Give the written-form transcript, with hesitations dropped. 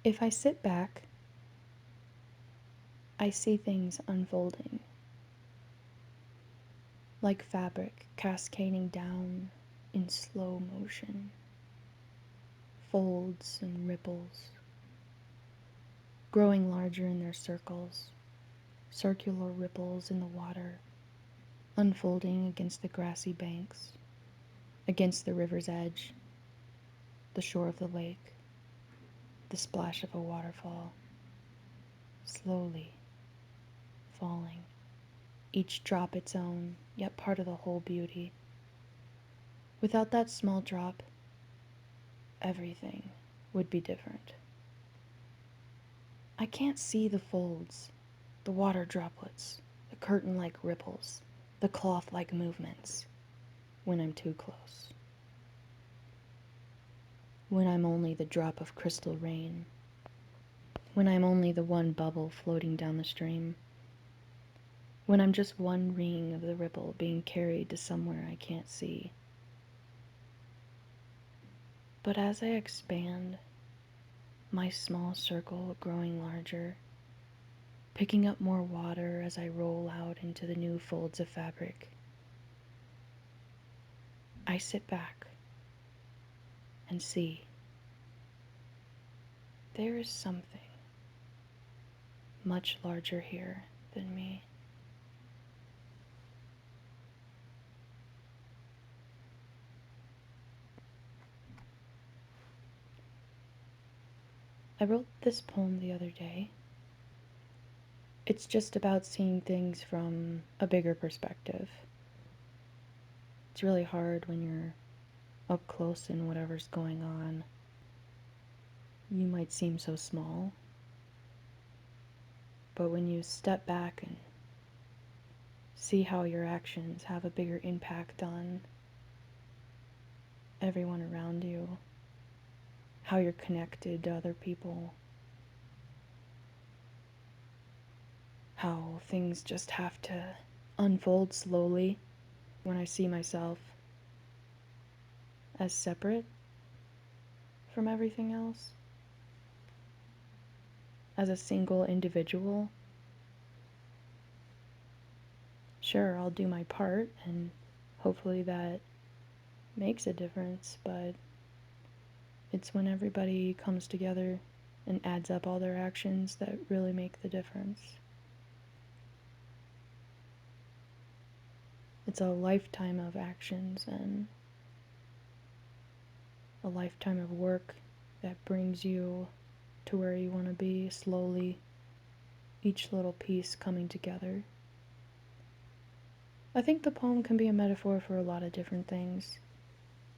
If I sit back, I see things unfolding, like fabric cascading down in slow motion, folds and ripples, growing larger in their circles, circular ripples in the water, unfolding against the grassy banks, against the river's edge, the shore of the lake, the splash of a waterfall, slowly falling, each drop its own, yet part of the whole beauty. Without that small drop, everything would be different. I can't see the folds, the water droplets, the curtain-like ripples, the cloth-like movements when I'm too close. When I'm only the drop of crystal rain, when I'm only the one bubble floating down the stream, when I'm just one ring of the ripple being carried to somewhere I can't see. But as I expand, my small circle growing larger, picking up more water as I roll out into the new folds of fabric, I sit back and see. There is something much larger here than me. I wrote this poem the other day. It's just about seeing things from a bigger perspective. It's really hard when you're up close in whatever's going on. You might seem so small, but when you step back and see how your actions have a bigger impact on everyone around you, how you're connected to other people, how things just have to unfold slowly when I see myself as separate from everything else, as a single individual. Sure, I'll do my part and hopefully that makes a difference, but it's when everybody comes together and adds up all their actions that really make the difference. It's a lifetime of actions and a lifetime of work that brings you to where you want to be slowly, each little piece coming together. I think the poem can be a metaphor for a lot of different things.